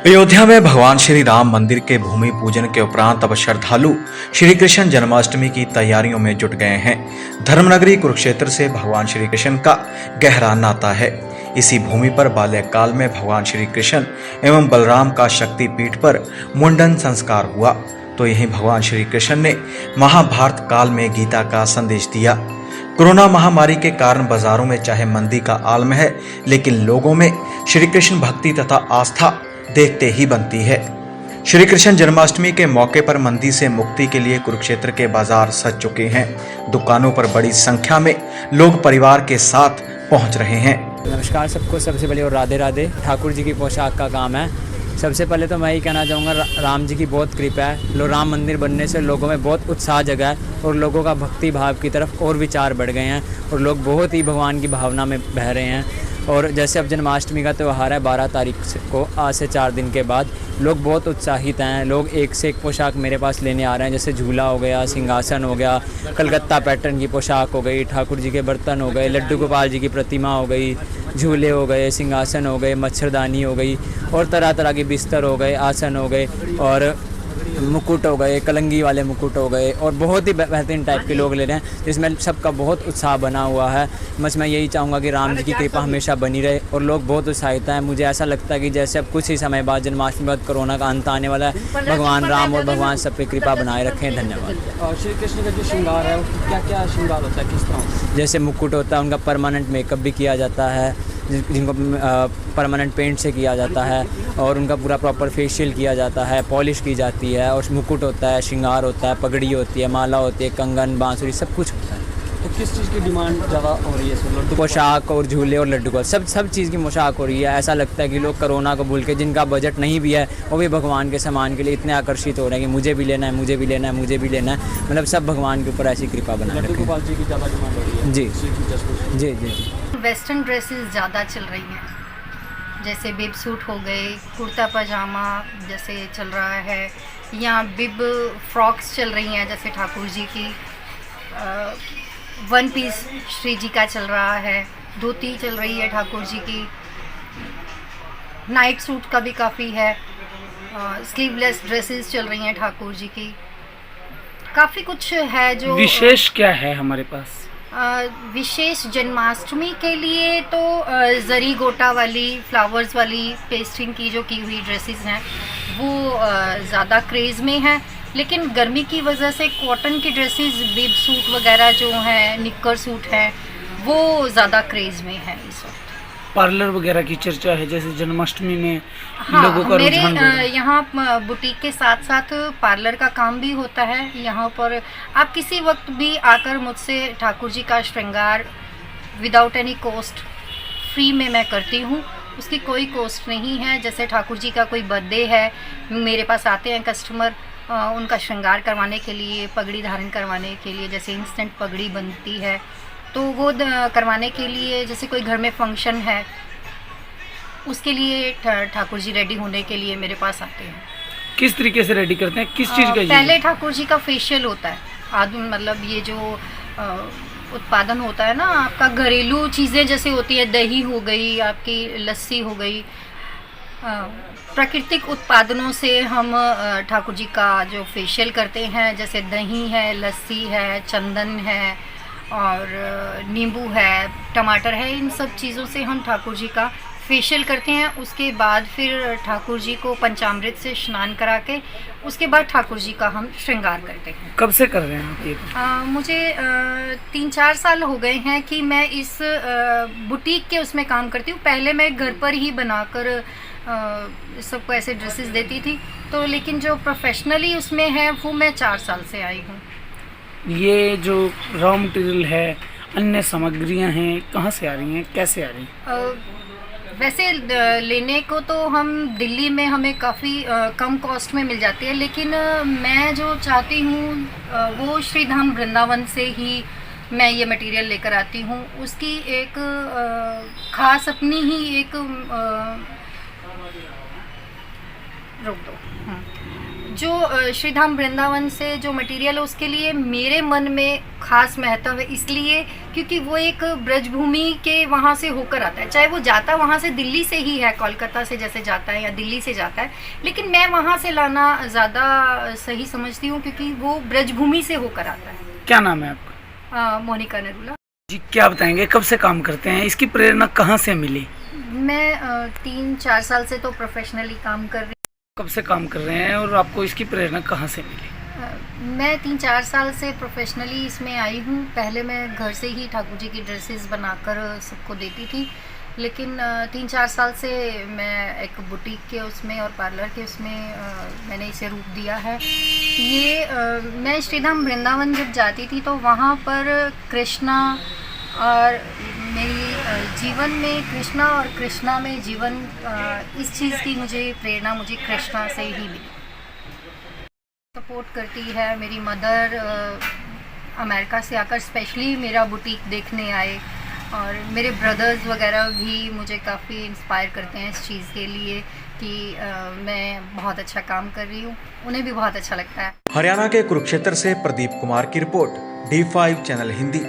अयोध्या में भगवान श्री राम मंदिर के भूमि पूजन के उपरांत अब श्रद्धालु श्री कृष्ण जन्माष्टमी की तैयारियों में जुट गए हैं। धर्मनगरी कुरुक्षेत्र से भगवान श्री कृष्ण का गहरा नाता है। इसी भूमि पर बाल्यकाल में भगवान श्री कृष्ण एवं बलराम का शक्तिपीठ पर मुंडन संस्कार हुआ, तो यहीं भगवान श्री कृष्ण ने महाभारत काल में गीता का संदेश दिया। कोरोना महामारी के कारण बाजारों में चाहे मंदी का आलम है, लेकिन लोगों में श्री कृष्ण भक्ति तथा आस्था देखते ही बनती है। श्री कृष्ण जन्माष्टमी के मौके पर मंदी से मुक्ति के लिए कुरुक्षेत्र के बाजार सज चुके हैं। दुकानों पर बड़ी संख्या में लोग परिवार के साथ पहुंच रहे हैं। नमस्कार सबको, सबसे पहले और राधे राधे। ठाकुर जी की पोशाक का काम है। सबसे पहले तो मैं ही कहना चाहूँगा, राम जी की बहुत कृपा है। राम मंदिर बनने से लोगों में बहुत उत्साह जगा है और लोगों का भक्ति भाव की तरफ और विचार बढ़ गए हैं और लोग बहुत ही भगवान की भावना में बह रहे हैं। और जैसे अब जन्माष्टमी का त्यौहार है 12 तारीख को, आज से 4 दिन के बाद लोग बहुत उत्साहित हैं। लोग एक से एक पोशाक मेरे पास लेने आ रहे हैं, जैसे झूला हो गया, सिंहासन हो गया, कलकत्ता पैटर्न की पोशाक हो गई, ठाकुर जी के बर्तन हो गए, लड्डू गोपाल जी की प्रतिमा हो गई, झूले हो गए, सिंहासन हो गए, मच्छरदानी हो गई और तरह तरह के बिस्तर हो गए, आसन हो गए और मुकुट हो गए, कलंगी वाले मुकुट हो गए और बहुत ही बेहतरीन टाइप के लोग ले रहे हैं, जिसमें सबका बहुत उत्साह बना हुआ है। बस मैं यही चाहूँगा कि राम जी की कृपा हमेशा बनी रहे और लोग बहुत उत्साहित हैं। मुझे ऐसा लगता है कि जैसे अब कुछ ही समय बाद जन्माष्टमी बाद कोरोना का अंत आने वाला है, भगवान राम और भगवान सब पे कृपा बनाए रखें। धन्यवाद। और श्री कृष्ण का जो श्रृंगार है वो क्या क्या श्रृंगार होता है, किस तरह? जैसे मुकुट होता है, उनका परमानेंट मेकअप भी किया जाता है, जिनको परमानेंट पेंट से किया जाता है और उनका पूरा प्रॉपर फेशियल किया जाता है, पॉलिश की जाती है और मुकुट होता है, श्रृंगार होता है, पगड़ी होती है, माला होती है, कंगन, बांसुरी, सब कुछ होता है। तो किस चीज़ की डिमांड ज़्यादा हो रही है इसमें? लड्डू पोशाक और झूले और लड्डू का सब चीज़ की पोशाक हो रही है। ऐसा लगता है कि लोग कोरोना को भूल के, जिनका बजट नहीं भी है, वो भी भगवान के सामान के लिए इतने आकर्षित हो रहे हैं कि मुझे भी लेना है, मुझे भी लेना है, मुझे भी लेना है। मतलब सब भगवान के ऊपर ऐसी कृपा बना लड्डू रखें। गोपाल जी की ज़्यादा डिमांड हो रही है। जी जी जी जी जी। वेस्टर्न ड्रेसेस ज़्यादा चल रही हैं, जैसे बिब सूट हो गए, कुर्ता पजामा जैसे चल रहा है, या बिब फ्रॉक्स चल रही हैं जैसे ठाकुर जी की, वन पीस श्री जी का चल रहा है, धोती चल रही है ठाकुर जी की, नाइट सूट का भी काफ़ी है, स्लीवलेस ड्रेसेस चल रही हैं ठाकुर जी की। काफ़ी कुछ है जो विशेष क्या है हमारे पास? विशेष जन्माष्टमी के लिए तो जरी गोटा वाली, फ्लावर्स वाली पेस्टिंग की जो की हुई ड्रेसेस हैं वो ज़्यादा क्रेज़ में है। लेकिन गर्मी की वजह से कॉटन की ड्रेसेस, बिब सूट वगैरह जो हैं, निक्कर सूट हैं, वो ज़्यादा क्रेज़ में है इस वक्त। पार्लर वगैरह की चर्चा है, जैसे जन्माष्टमी में हाँ, लोगों का मेरे रुझान बढ़ रहा है। यहाँ बुटीक के साथ साथ पार्लर का काम भी होता है। यहाँ पर आप किसी वक्त भी आकर मुझसे ठाकुर जी का श्रृंगार विदाउट एनी कॉस्ट फ्री में मैं करती हूँ, उसकी कोई कॉस्ट नहीं है। जैसे ठाकुर जी का कोई बर्थडे है, मेरे पास आते हैं कस्टमर उनका श्रृंगार करवाने के लिए, पगड़ी धारण करवाने के लिए, जैसे इंस्टेंट पगड़ी बनती है तो वो करवाने के लिए, जैसे कोई घर में फंक्शन है उसके लिए ठाकुर जी रेडी होने के लिए मेरे पास आते हैं। किस तरीके से रेडी करते हैं, किस चीज़ का? पहले ठाकुर जी का फेशियल होता है। मतलब ये जो उत्पादन होता है ना आपका, घरेलू चीज़ें जैसे होती है, दही हो गई, आपकी लस्सी हो गई, प्राकृतिक उत्पादनों से हम ठाकुर जी का जो फेशियल करते हैं, जैसे दही है, लस्सी है, चंदन है और नींबू है, टमाटर है, इन सब चीज़ों से हम ठाकुर जी का फेशियल करते हैं। उसके बाद फिर ठाकुर जी को पंचामृत से स्नान करा के उसके बाद ठाकुर जी का हम श्रृंगार करते हैं। कब से कर रहे हैं आप ये? मुझे 3-4 साल हो गए हैं कि मैं इस बुटीक के उसमें काम करती हूँ। पहले मैं घर पर ही बनाकर सबको ऐसे ड्रेसेस देती थी, तो लेकिन जो प्रोफेशनली उसमें है वो मैं 4 साल से आई हूँ। ये जो रॉ मटेरियल है, अन्य सामग्रियां हैं, कहाँ से आ रही हैं, कैसे आ रही हैं? वैसे लेने को तो हम दिल्ली में हमें काफ़ी कम कॉस्ट में मिल जाती है, लेकिन मैं जो चाहती हूँ वो श्री धाम वृंदावन से ही मैं ये मटेरियल लेकर आती हूँ। उसकी एक ख़ास अपनी ही एक रोक दो जो श्रीधाम वृंदावन से जो मटेरियल है उसके लिए मेरे मन में खास महत्व है, इसलिए क्योंकि वो एक ब्रजभूमि के वहाँ से होकर आता है। चाहे वो जाता वहाँ से दिल्ली से ही है, कोलकाता से जैसे जाता है या दिल्ली से जाता है, लेकिन मैं वहाँ से लाना ज़्यादा सही समझती हूँ क्योंकि वो ब्रजभूमि से होकर आता है। क्या नाम है आपका? मोनिका नरूला जी, क्या बताएंगे, कब से काम करते हैं, इसकी प्रेरणा कहाँ से मिली? मैं 3-4 साल से तो प्रोफेशनली काम कर रही हूँ। कब से काम कर रहे हैं और आपको इसकी प्रेरणा कहाँ से मिली? मैं 3-4 साल से प्रोफेशनली इसमें आई हूँ। पहले मैं घर से ही ठाकुर जी की ड्रेसेस बनाकर सबको देती थी, लेकिन 3-4 साल से मैं एक बुटीक के उसमें और पार्लर के उसमें मैंने इसे रूप दिया है। ये मैं श्रीधाम वृंदावन जब जाती थी तो वहाँ पर कृष्णा और मेरी जीवन में कृष्णा और कृष्णा में जीवन, इस चीज़ की मुझे प्रेरणा मुझे कृष्णा से ही मिली। सपोर्ट करती है मेरी मदर, अमेरिका से आकर स्पेशली मेरा बुटीक देखने आए, और मेरे ब्रदर्स वगैरह भी मुझे काफ़ी इंस्पायर करते हैं इस चीज़ के लिए कि मैं बहुत अच्छा काम कर रही हूँ, उन्हें भी बहुत अच्छा लगता है। हरियाणा के कुरुक्षेत्र से प्रदीप कुमार की रिपोर्ट, D5 चैनल हिंदी।